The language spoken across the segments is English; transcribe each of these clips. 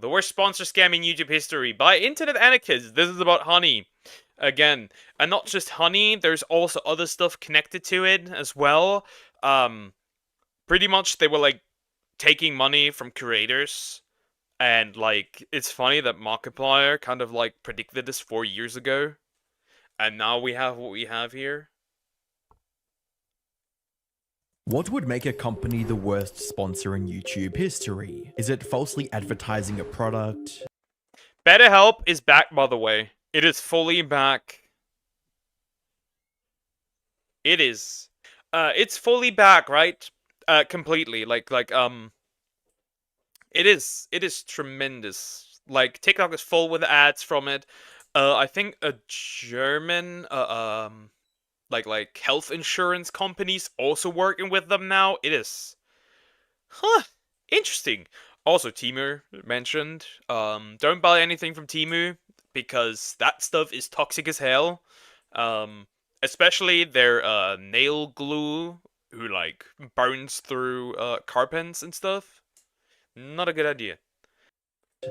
The worst sponsor scam in YouTube history by internet anarchists. This is about Honey. Again, and not just Honey, there's also other stuff connected to it as well. Pretty much they were like taking money from creators, and like it's funny that Markiplier kind of like predicted this 4 years ago, and now we have what we have here. What would make a company the worst sponsor in YouTube history? Is it falsely advertising a product? BetterHelp is back, by the way. It is fully back. It is. It's fully back, right? Completely. It is tremendous. Like, TikTok is full with ads from it. I think a German, like health insurance companies also working with them now. It is, interesting. Also, Temu mentioned. Don't buy anything from Temu because that stuff is toxic as hell. Especially their nail glue, who like burns through carpets and stuff. Not a good idea.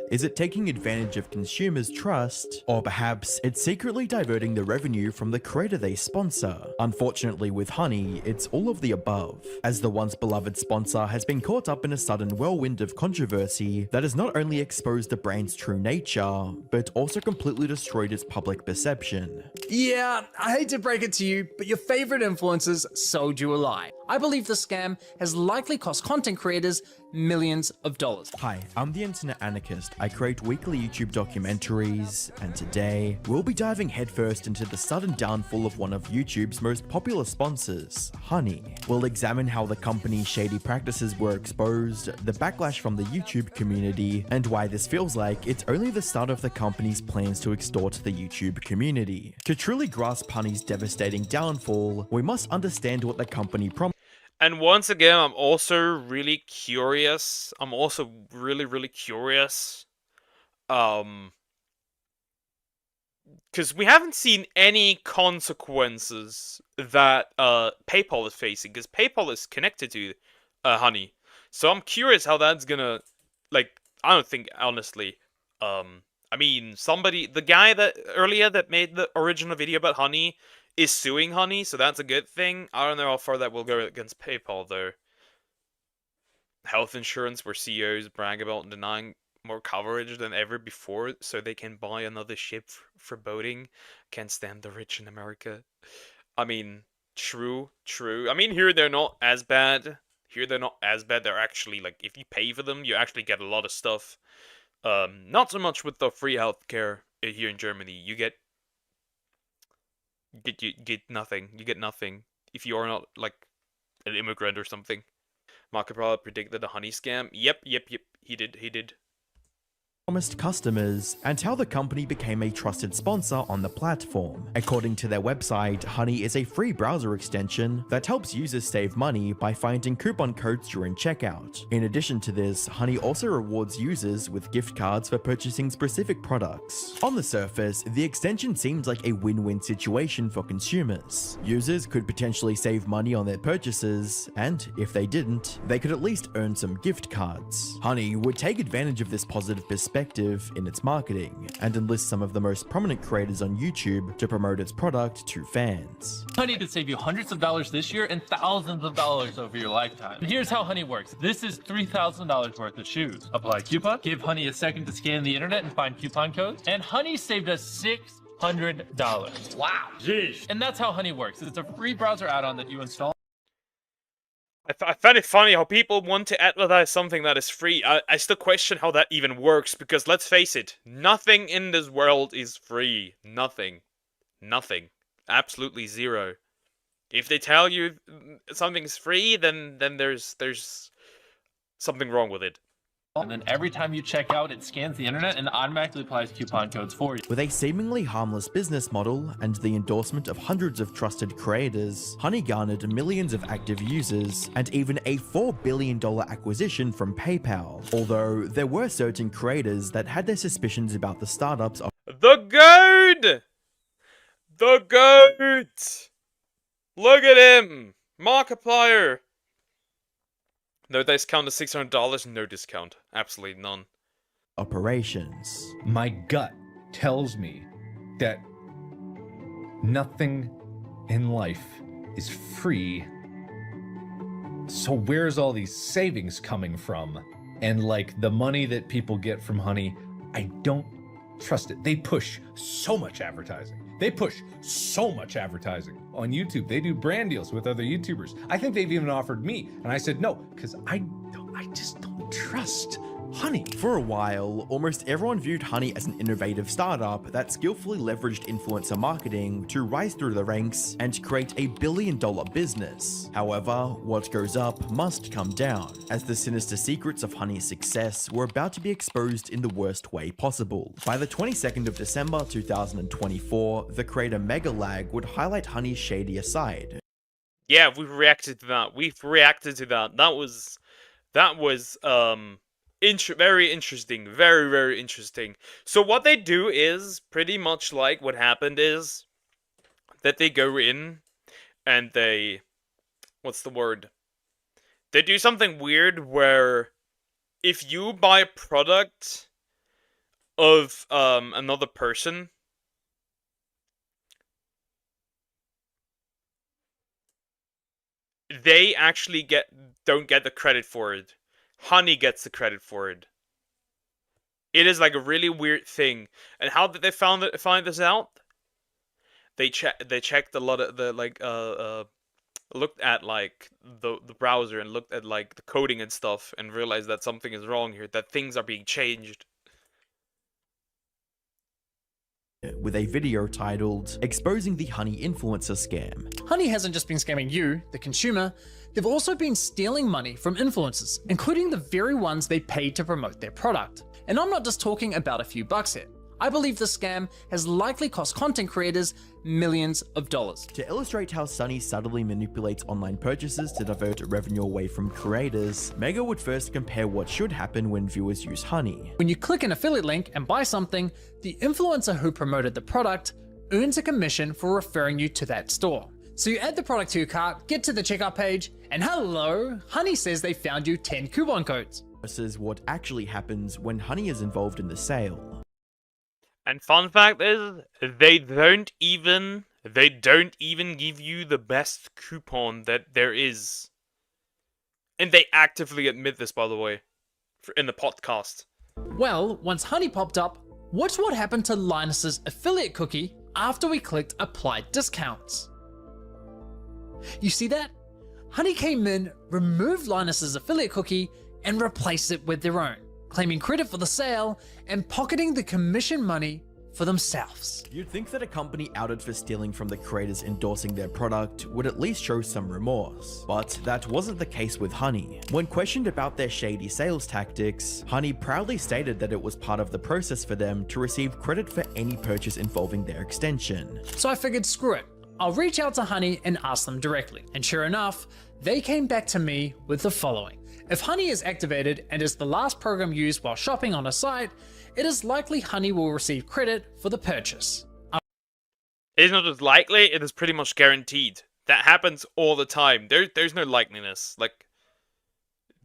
Is it taking advantage of consumers' trust? Or perhaps it's secretly diverting the revenue from the creator they sponsor? Unfortunately with Honey, it's all of the above, as the once beloved sponsor has been caught up in a sudden whirlwind of controversy that has not only exposed the brand's true nature, but also completely destroyed its public perception. Yeah, I hate to break it to you, but your favorite influencers sold you a lie. I believe the scam has likely cost content creators millions of dollars. Hi, I'm the Internet Anarchist. I create weekly YouTube documentaries, and today we'll be diving headfirst into the sudden downfall of one of YouTube's most popular sponsors, Honey. We'll examine how the company's shady practices were exposed, the backlash from the YouTube community, and why this feels like it's only the start of the company's plans to extort the YouTube community. To truly grasp Honey's devastating downfall, we must understand what the company promised. And once again, I'm also really curious. I'm also really curious. Because we haven't seen any consequences that PayPal is facing. Because PayPal is connected to Honey. So I'm curious how that's gonna, like, I don't think, honestly, I mean, the guy that earlier that made the original video about Honey is suing Honey, so that's a good thing. I don't know how far that will go against PayPal, though. Health insurance, where CEOs brag about denying more coverage than ever before so they can buy another ship for boating. Can't stand the rich in America. I mean, true. I mean, here they're not as bad. They're actually, like, if you pay for them, you actually get a lot of stuff. Not so much with the free healthcare here in Germany. You get nothing. You get nothing if you are not like an immigrant or something. Markiplier predicted the Honey scam. Yep. He did. Promised customers, and how the company became a trusted sponsor on the platform. According to their website, Honey is a free browser extension that helps users save money by finding coupon codes during checkout. In addition to this, Honey also rewards users with gift cards for purchasing specific products. On the surface, the extension seems like a win-win situation for consumers. Users could potentially save money on their purchases, and if they didn't, they could at least earn some gift cards. Honey would take advantage of this positive perspective in its marketing, and enlist some of the most prominent creators on YouTube to promote its product to fans. Honey could save you hundreds of dollars this year and thousands of dollars over your lifetime. And here's how Honey works. This is $3,000 worth of shoes. Apply coupon, give Honey a second to scan the internet and find coupon codes, and Honey saved us $600. Wow. Jeez. And that's how Honey works. It's a free browser add-on that you install. I find it funny how people want to advertise something that is free. I still question how that even works, because let's face it, nothing in this world is free. Nothing. Absolutely zero. If they tell you something's free, then there's something wrong with it. And then every time you check out, it scans the internet and automatically applies coupon codes for you. With a seemingly harmless business model and the endorsement of hundreds of trusted creators, Honey garnered millions of active users and even a $4 billion acquisition from PayPal. Although there were certain creators that had their suspicions about the startups of The GOAT! The GOAT! Look at him! Markiplier! No discount to $600? No discount. Absolutely none. operations. My gut tells me that nothing in life is free. So where's all these savings coming from? And like the money that people get from Honey, I don't trust it. They push so much advertising. On YouTube. They do brand deals with other YouTubers. I think they've even offered me. And I said no, because I just don't trust Honey. For a while, almost everyone viewed Honey as an innovative startup that skillfully leveraged influencer marketing to rise through the ranks and create a billion-dollar business. However, what goes up must come down, as the sinister secrets of Honey's success were about to be exposed in the worst way possible. By the 22nd of December 2024, the creator Megalag would highlight Honey's shadier side. Yeah, we've reacted to that. That was very interesting. Very, very interesting. So what they do is pretty much like what happened is that they go in and they... what's the word? They do something weird where if you buy a product of another person, they actually don't get the credit for it. Honey gets the credit for it. It is like a really weird thing. And how did they find this out? They checked a lot of the looked at like the browser and looked at like the coding and stuff and realized that something is wrong here, that things are being changed. With a video titled "Exposing the Honey Influencer Scam." Honey hasn't just been scamming you, the consumer, they've also been stealing money from influencers, including the very ones they paid to promote their product. And I'm not just talking about a few bucks here. I believe the scam has likely cost content creators millions of dollars. To illustrate how Sunny subtly manipulates online purchases to divert revenue away from creators, Mega would first compare what should happen when viewers use Honey. When you click an affiliate link and buy something, the influencer who promoted the product earns a commission for referring you to that store. So you add the product to your cart, get to the checkout page, and hello, Honey says they found you 10 coupon codes. Versus what actually happens when Honey is involved in the sale. And fun fact is, they don't even give you the best coupon that there is. And they actively admit this, by the way, in the podcast. Well, once Honey popped up, watch what happened to Linus's affiliate cookie after we clicked apply discounts. You see that? Honey came in, removed Linus's affiliate cookie, and replaced it with their own, claiming credit for the sale and pocketing the commission money for themselves. You'd think that a company outed for stealing from the creators endorsing their product would at least show some remorse, but that wasn't the case with Honey. When questioned about their shady sales tactics, Honey proudly stated that it was part of the process for them to receive credit for any purchase involving their extension. So I figured, screw it, I'll reach out to Honey and ask them directly. And sure enough, they came back to me with the following. If Honey is activated and is the last program used while shopping on a site, it is likely Honey will receive credit for the purchase. It is not just likely, it is pretty much guaranteed. That happens all the time. There's no likeliness. Like,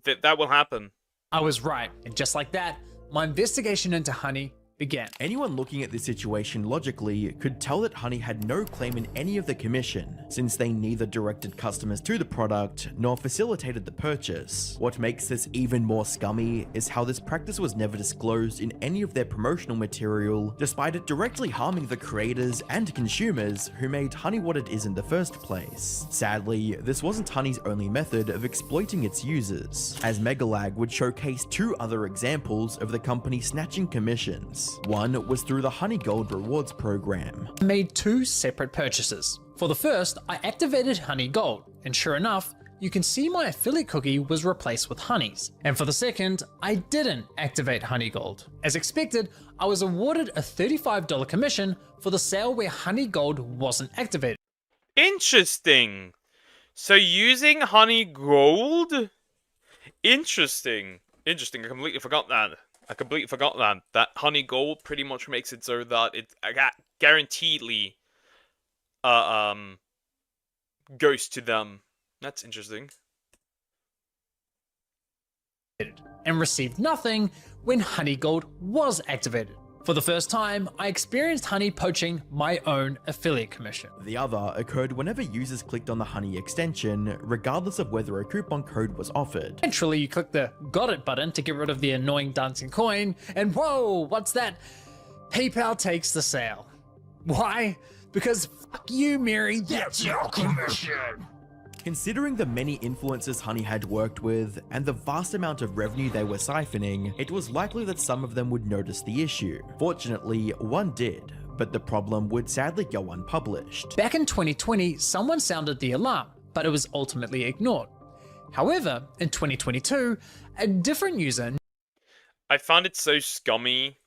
that will happen. I was right, and just like that, my investigation into Honey began. Anyone looking at this situation logically could tell that Honey had no claim in any of the commission, since they neither directed customers to the product nor facilitated the purchase. What makes this even more scummy is how this practice was never disclosed in any of their promotional material, despite it directly harming the creators and consumers who made Honey what it is in the first place. Sadly, this wasn't Honey's only method of exploiting its users, as Megalag would showcase two other examples of the company snatching commissions. One was through the Honey Gold rewards program. I made two separate purchases. For the first, I activated Honey Gold, and sure enough, you can see my affiliate cookie was replaced with Honey's. And for the second, I didn't activate Honey Gold. As expected, I was awarded a $35 commission for the sale where Honey Gold wasn't activated. Interesting. So using Honey Gold? Interesting. Interesting, I completely forgot that. That Honey Gold pretty much makes it so that it guaranteedly goes to them. That's interesting. And received nothing when Honey Gold was activated. For the first time, I experienced Honey poaching my own affiliate commission. The other occurred whenever users clicked on the Honey extension, regardless of whether a coupon code was offered. Naturally, you click the got it button to get rid of the annoying dancing coin, and whoa, what's that? PayPal takes the sale. Why? Because fuck you, Mary, that's your commission. Considering the many influencers Honey had worked with, and the vast amount of revenue they were siphoning, it was likely that some of them would notice the issue. Fortunately, one did, but the problem would sadly go unpublished. Back in 2020, someone sounded the alarm, but it was ultimately ignored. However, in 2022, a different user... I found it so scummy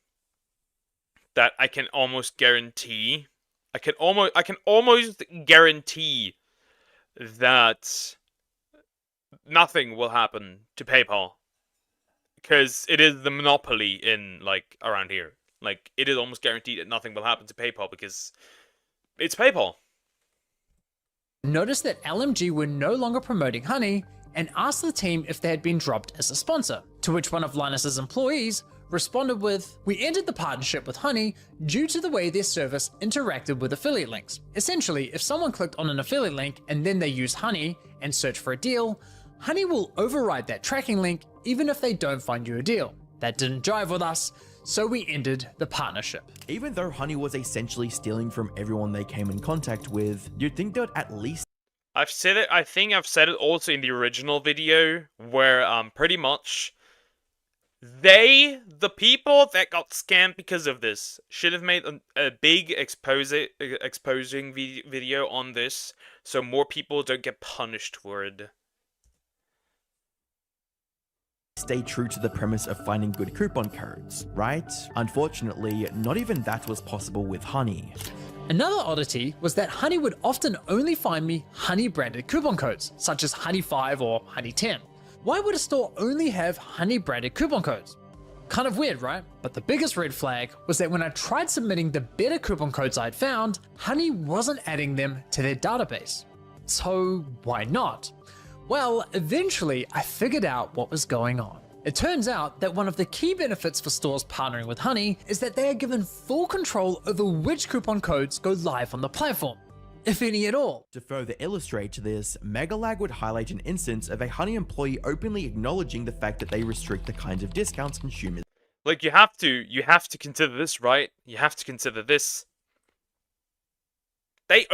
that I can almost guarantee, I can almost guarantee that nothing will happen to PayPal, because it is the monopoly in, like, around here. Like, it is almost guaranteed that nothing will happen to PayPal because it's PayPal. noticed that LMG were no longer promoting Honey and asked the team if they had been dropped as a sponsor, to which one of Linus's employees responded with, "We ended the partnership with Honey due to the way their service interacted with affiliate links. Essentially, if someone clicked on an affiliate link and then they use Honey and search for a deal, Honey will override that tracking link even if they don't find you a deal. That didn't jive with us, so we ended the partnership." Even though Honey was essentially stealing from everyone they came in contact with, you'd think they'd at least I've said it, I think I've said it also in the original video, where pretty much the people that got scammed because of this, should have made a big exposing video on this, so more people don't get punished for it. stay true to the premise of finding good coupon codes, right? Unfortunately, not even that was possible with Honey. Another oddity was that Honey would often only find me Honey branded coupon codes, such as Honey 5 or Honey 10. Why would a store only have Honey branded coupon codes? Kind of weird, right? But the biggest red flag was that when I tried submitting the better coupon codes I'd found, Honey wasn't adding them to their database. So why not? Well, eventually I figured out what was going on. It turns out that one of the key benefits for stores partnering with Honey is that they are given full control over which coupon codes go live on the platform, if any at all. To further illustrate this, Megalag would highlight an instance of a Honey employee openly acknowledging the fact that they restrict the kinds of discounts consumers. Like, you have to consider this, right? You have to consider this. They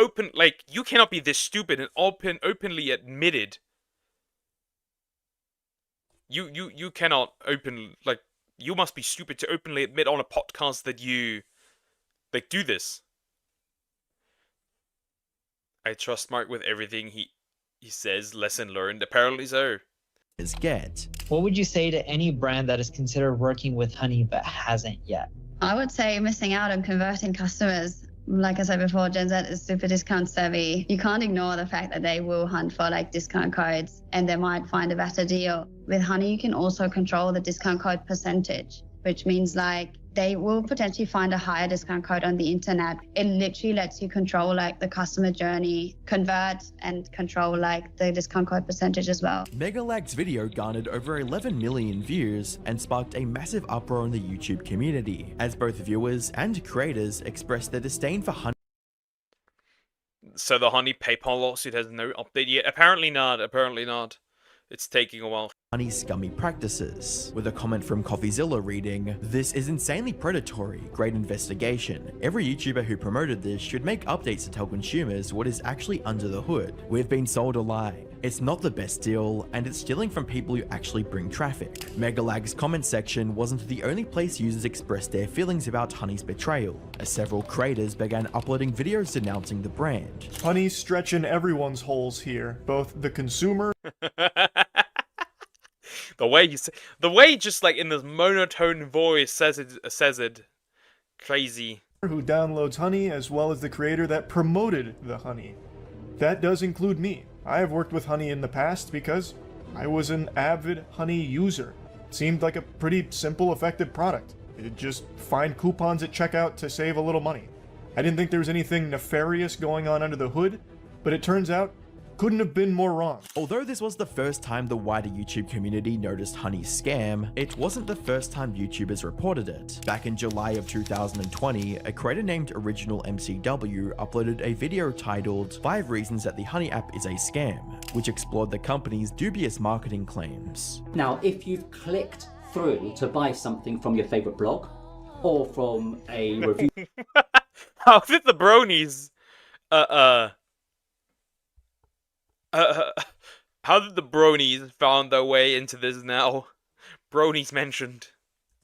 you cannot be this stupid and openly admitted. You cannot you must be stupid to openly admit on a podcast that you, do this. I trust Mark with everything he says, lesson learned, apparently so. Get. What would you say to any brand that is considered working with Honey but hasn't yet? I would say missing out on converting customers. Like I said before, Gen Z is super discount savvy. You can't ignore the fact that they will hunt for discount codes and they might find a better deal. With Honey, you can also control the discount code percentage, which means they will potentially find a higher discount code on the internet. It literally lets you control the customer journey, convert and control the discount code percentage as well. Megalag's video garnered over 11 million views and sparked a massive uproar in the YouTube community, as both viewers and creators expressed their disdain for Honey. So the Honey PayPal lawsuit has no update yet? Apparently not, It's taking a while. Honey's scummy practices, with a comment from CoffeeZilla reading, "This is insanely predatory, great investigation. Every YouTuber who promoted this should make updates to tell consumers what is actually under the hood. We've been sold a lie. It's not the best deal, and it's stealing from people who actually bring traffic." Megalag's comment section wasn't the only place users expressed their feelings about Honey's betrayal, as several creators began uploading videos denouncing the brand. Honey's stretching everyone's holes here, both the consumer The way just in this monotone voice says it, crazy. who downloads Honey, as well as the creator that promoted the Honey. That does include me. I have worked with Honey in the past because I was an avid Honey user. It seemed like a pretty simple, effective product. You'd just find coupons at checkout to save a little money. I didn't think there was anything nefarious going on under the hood, but it turns out Couldn't have been more wrong. Although this was the first time the wider YouTube community noticed Honey's scam, it wasn't the first time YouTubers reported it. Back in July of 2020, a creator named Original MCW uploaded a video titled 5 Reasons That the Honey app is a Scam, which explored the company's dubious marketing claims. Now, if you've clicked through to buy something from your favorite blog or from a review How did the bronies how did the bronies found their way into this now? Bronies mentioned.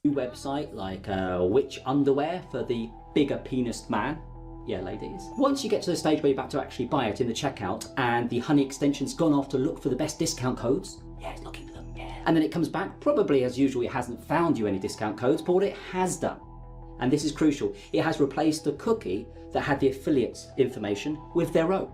website like Witch Underwear for the bigger penis man. Yeah, ladies. Once you get to the stage where you're about to actually buy it in the checkout and the Honey extension's gone off to look for the best discount codes, yeah, it's looking for them, yeah. And then it comes back, probably as usual, it hasn't found you any discount codes, but what it has done, and this is crucial, it has replaced the cookie that had the affiliates information with their own.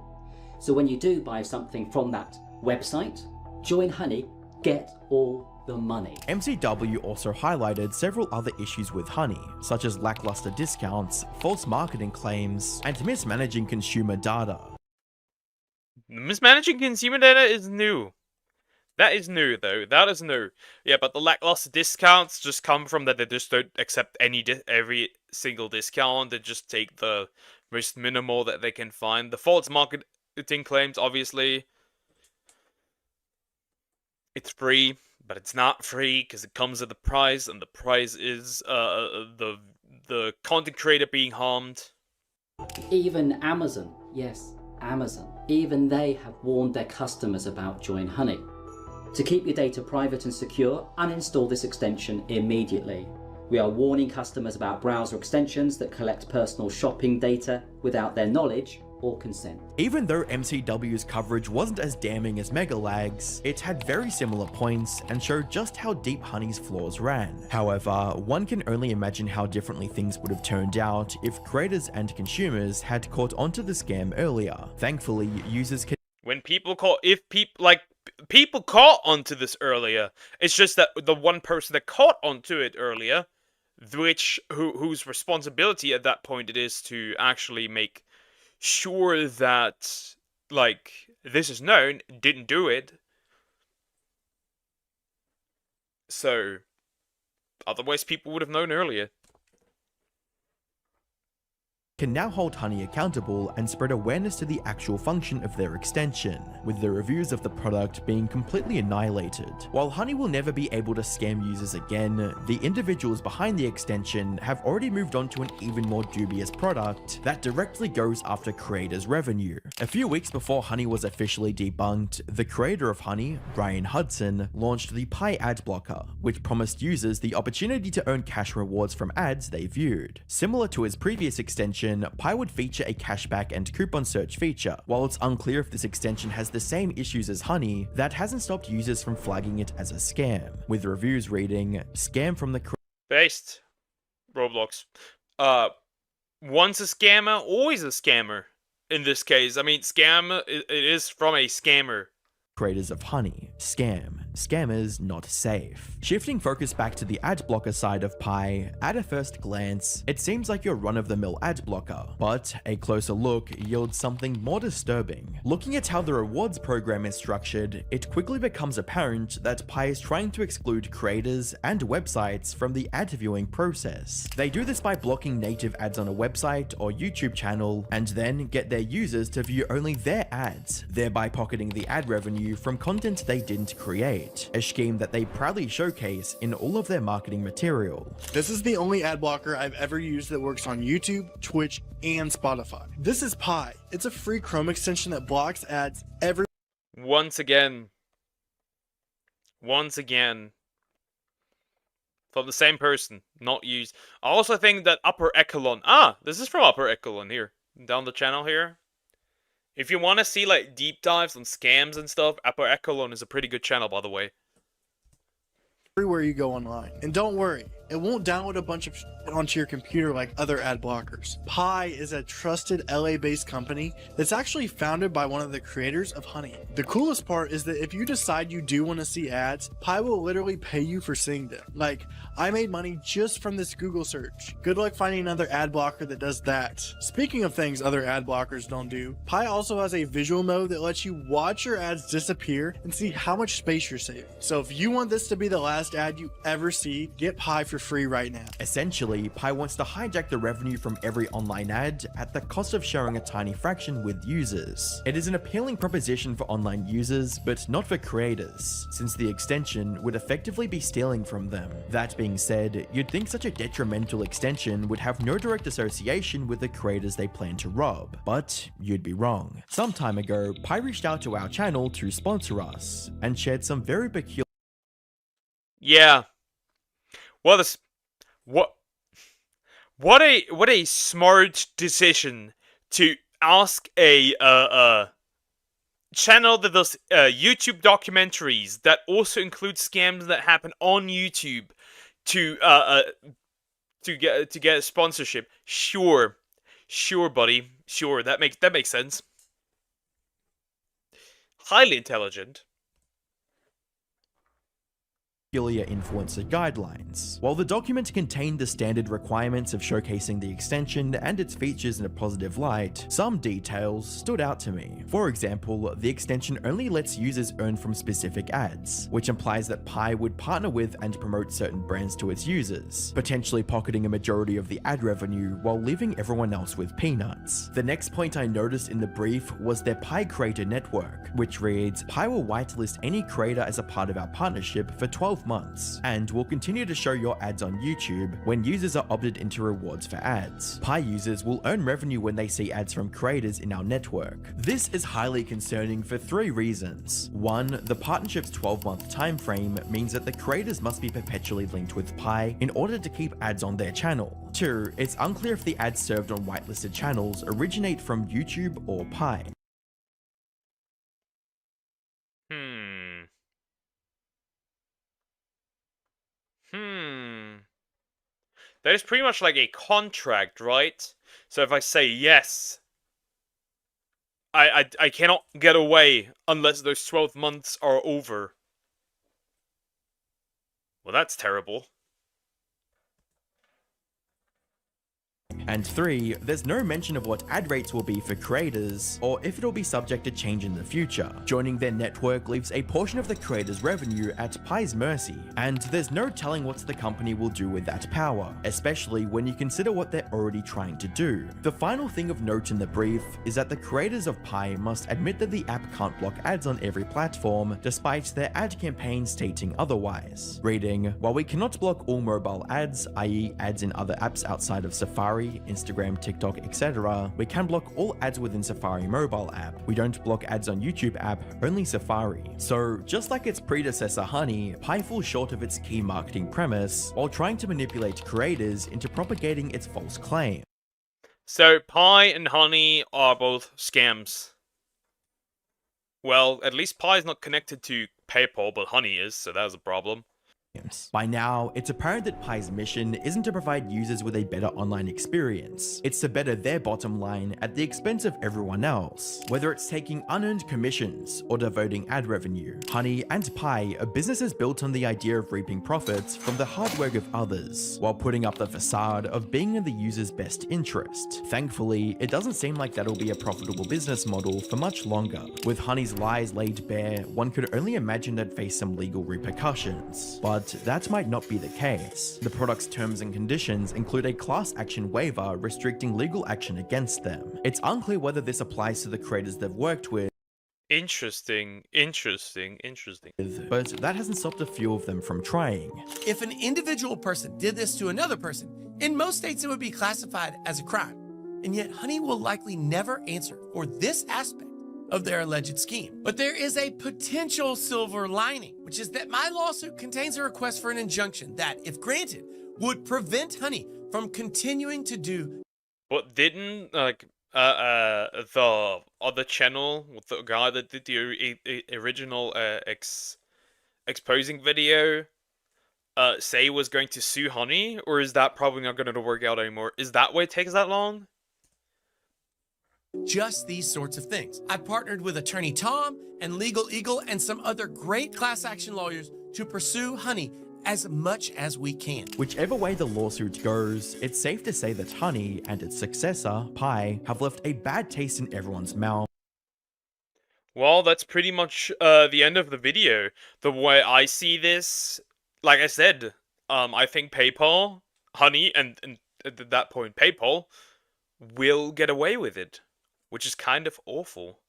So when you do buy something from that website, join Honey, get all the money. MCW also highlighted several other issues with Honey, such as lackluster discounts, false marketing claims, and mismanaging consumer data. Mismanaging consumer data is new. That is new, though. That is new. Yeah, but the lackluster discounts just come from that they just don't accept every single discount. They just take the most minimal that they can find. The false marketing claims, obviously, it's free, but it's not free because it comes at a price, and the price is the content creator being harmed. Even Amazon, yes, Amazon, even they have warned their customers about Join Honey. To keep your data private and secure, uninstall this extension immediately. We are warning customers about browser extensions that collect personal shopping data without their knowledge or consent. Even though MCW's coverage wasn't as damning as Megalag's, it had very similar points and showed just how deep Honey's flaws ran. However, one can only imagine how differently things would have turned out if creators and consumers had caught onto the scam earlier. Thankfully, users can People caught onto this earlier. It's just that the one person that caught onto it earlier, whose responsibility at that point it is to actually make sure that, like, this is known, didn't do it. So, otherwise people would have known earlier. can now hold Honey accountable and spread awareness to the actual function of their extension, with the reviews of the product being completely annihilated. While Honey will never be able to scam users again, the individuals behind the extension have already moved on to an even more dubious product that directly goes after creators' revenue. A few weeks before Honey was officially debunked, the creator of Honey, Brian Hudson, launched the Pi ad blocker, which promised users the opportunity to earn cash rewards from ads they viewed. Similar to his previous extension, Pi would feature a cashback and coupon search feature. While it's unclear if this extension has the same issues as Honey, that hasn't stopped users from flagging it as a scam, with reviews reading, "Scam from the Based. Roblox. Once a scammer, always a scammer. In this case, I mean, scam, it is from a scammer. creators of Honey. Scam. Scammers not safe. Shifting focus back to the ad blocker side of Pi, at a first glance, it seems like your run-of-the-mill ad blocker, but a closer look yields something more disturbing. Looking at how the rewards program is structured, it quickly becomes apparent that Pi is trying to exclude creators and websites from the ad viewing process. They do this by blocking native ads on a website or YouTube channel, and then get their users to view only their ads, thereby pocketing the ad revenue from content they didn't create, a scheme that they proudly showcase in all of their marketing material. This is the only ad blocker I've ever used that works on YouTube, Twitch, and Spotify. This is Pi. It's a free Chrome extension that blocks ads every Once again, from the same person, not used. I also think that Upper Echelon, this is from Upper Echelon here, down the channel here. If you want to see, like, deep dives on scams and stuff, Upper Echelon is a pretty good channel, by the way. everywhere you go online. And don't worry, It won't download a bunch of shit onto your computer like other ad blockers. Pi is a trusted LA-based company that's actually founded by one of the creators of Honey. The coolest part is that if you decide you do want to see ads, Pi will literally pay you for seeing them. Like, I made money just from this Google search. Good luck finding another ad blocker that does that. Speaking of things other ad blockers don't do, Pi also has a visual mode that lets you watch your ads disappear and see how much space you're saving. So if you want this to be the last ad you ever see, get Pi for free right now. Essentially, Pi wants to hijack the revenue from every online ad at the cost of sharing a tiny fraction with users. It is an appealing proposition for online users, but not for creators, since the extension would effectively be stealing from them. That being said, you'd think such a detrimental extension would have no direct association with the creators they plan to rob, but you'd be wrong. Some time ago, Pi reached out to our channel to sponsor us, and shared some very peculiar. Yeah. Well, what a smart decision to ask a channel that does YouTube documentaries that also include scams that happen on YouTube to get a sponsorship. Sure, buddy. Sure, that makes sense. Highly intelligent. Influencer guidelines. While the document contained the standard requirements of showcasing the extension and its features in a positive light, some details stood out to me. For example, the extension only lets users earn from specific ads, which implies that Pi would partner with and promote certain brands to its users, potentially pocketing a majority of the ad revenue while leaving everyone else with peanuts. The next point I noticed in the brief was their Pi Creator Network, which reads, Pi will whitelist any creator as a part of our partnership for 12 months, and will continue to show your ads on YouTube when users are opted into rewards for ads. Pi users will earn revenue when they see ads from creators in our network. This is highly concerning for 3 reasons. 1, the partnership's 12-month time frame means that the creators must be perpetually linked with Pi in order to keep ads on their channel. 2, it's unclear if the ads served on whitelisted channels originate from YouTube or Pi. That is pretty much like a contract, right? So if I say yes, I cannot get away unless those 12 months are over. Well, that's terrible. And 3, there's no mention of what ad rates will be for creators, or if it'll be subject to change in the future. Joining their network leaves a portion of the creator's revenue at Pi's mercy, and there's no telling what the company will do with that power, especially when you consider what they're already trying to do. The final thing of note in the brief is that the creators of Pi must admit that the app can't block ads on every platform, despite their ad campaign stating otherwise. Reading, while we cannot block all mobile ads, i.e. ads in other apps outside of Safari, Instagram, TikTok, etc., we can block all ads within Safari mobile app. We don't block ads on YouTube app, only Safari. So, just like its predecessor Honey, Pi falls short of its key marketing premise while trying to manipulate creators into propagating its false claim. So, Pi and Honey are both scams. Well, at least Pi is not connected to PayPal, but Honey is, so that's a problem. By now, it's apparent that Pi's mission isn't to provide users with a better online experience, it's to better their bottom line at the expense of everyone else. Whether it's taking unearned commissions or devoting ad revenue, Honey and Pi are businesses built on the idea of reaping profits from the hard work of others, while putting up the facade of being in the user's best interest. Thankfully, it doesn't seem like that'll be a profitable business model for much longer. With Honey's lies laid bare, one could only imagine they'd face some legal repercussions. But that might not be the case. The product's terms and conditions include a class action waiver restricting legal action against them. It's unclear whether this applies to the creators they've worked with, Interesting. but that hasn't stopped a few of them from trying. If an individual person did this to another person, in most states it would be classified as a crime. And yet Honey will likely never answer for this aspect of their alleged scheme. But there is a potential silver lining, which is that my lawsuit contains a request for an injunction that, if granted, would prevent Honey from continuing to do. But didn't, like, the other channel, with the guy that did the original exposing video, Say was going to sue Honey, or is that probably not going to work out anymore? Is that why it takes that long? Just these sorts of things. I partnered with attorney Tom and Legal Eagle and some other great class action lawyers to pursue Honey as much as we can. Whichever way the lawsuit goes, it's safe to say that Honey and its successor, Pi, have left a bad taste in everyone's mouth. Well, that's pretty much the end of the video. The way I see this, like I said, I think PayPal, Honey, and at that point PayPal, will get away with it. Which is kind of awful.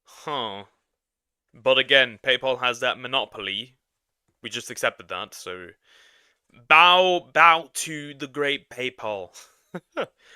Huh. But again, PayPal has that monopoly. We just accepted that, so... Bow to the great PayPal.